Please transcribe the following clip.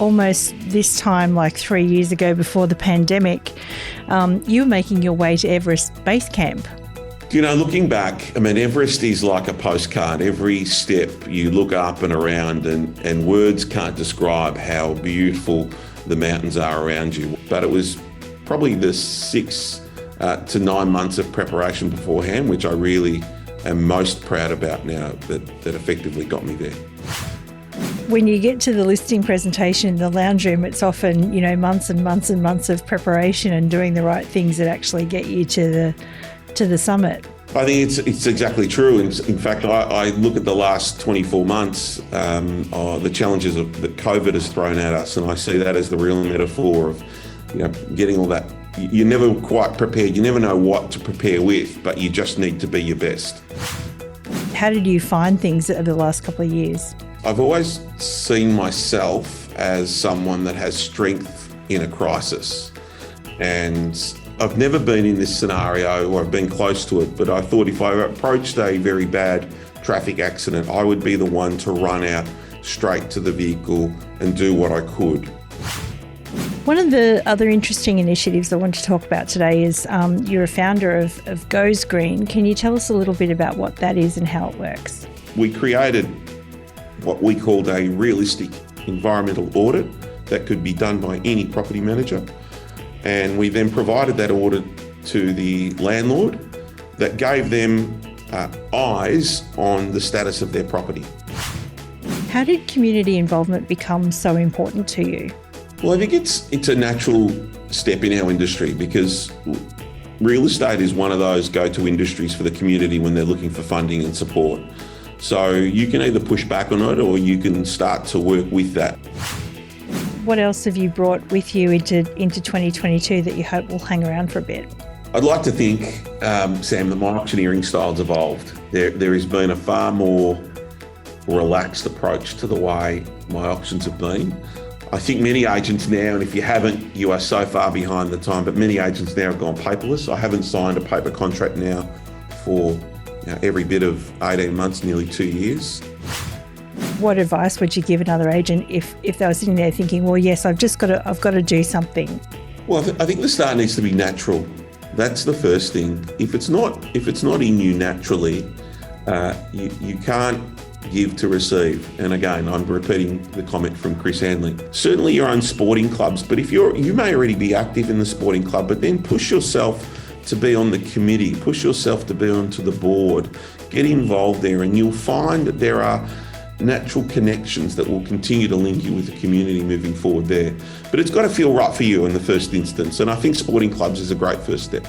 almost this time, like 3 years ago before the pandemic, you were making your way to Everest Base Camp. Looking back, Everest is like a postcard. Every step you look up and around, and words can't describe how beautiful the mountains are around you. But it was probably the 6 to 9 months of preparation beforehand, which I really am most proud about now, that effectively got me there. When you get to the listing presentation in the lounge room, it's often, months and months and months of preparation and doing the right things that actually get you to the summit. I think it's exactly true. In fact, I look at the last 24 months, the challenges that COVID has thrown at us, and I see that as the real metaphor of, getting all that. You're never quite prepared. You never know what to prepare with, but you just need to be your best. How did you find things over the last couple of years? I've always seen myself as someone that has strength in a crisis. And I've never been in this scenario, or I've been close to it, but I thought if I approached a very bad traffic accident, I would be the one to run out straight to the vehicle and do what I could. One of the other interesting initiatives I want to talk about today is you're a founder of Goes Green. Can you tell us a little bit about what that is and how it works? We created what we called a realistic environmental audit that could be done by any property manager. And we then provided that audit to the landlord that gave them eyes on the status of their property. How did community involvement become so important to you? Well, I think it's a natural step in our industry, because real estate is one of those go-to industries for the community when they're looking for funding and support. So you can either push back on it, or you can start to work with that. What else have you brought with you into 2022 that you hope will hang around for a bit? I'd like to think, Sam, that my auctioneering style's evolved. There has been a far more relaxed approach to the way my auctions have been. I think many agents now, and if you haven't, you are so far behind the time, but many agents now have gone paperless. I haven't signed a paper contract now for every bit of 18 months, nearly 2 years. What advice would you give another agent if they were sitting there thinking, well, yes, I've got to do something? Well, I think the start needs to be natural. That's the first thing. If it's not in you naturally, you can't give to receive. And again, I'm repeating the comment from Chris Hanley. Certainly your own sporting clubs, but if you may already be active in the sporting club, but then push yourself to be on the committee, push yourself to be onto the board, get involved there, and you'll find that there are natural connections that will continue to link you with the community moving forward there. But it's got to feel right for you in the first instance, and I think sporting clubs is a great first step.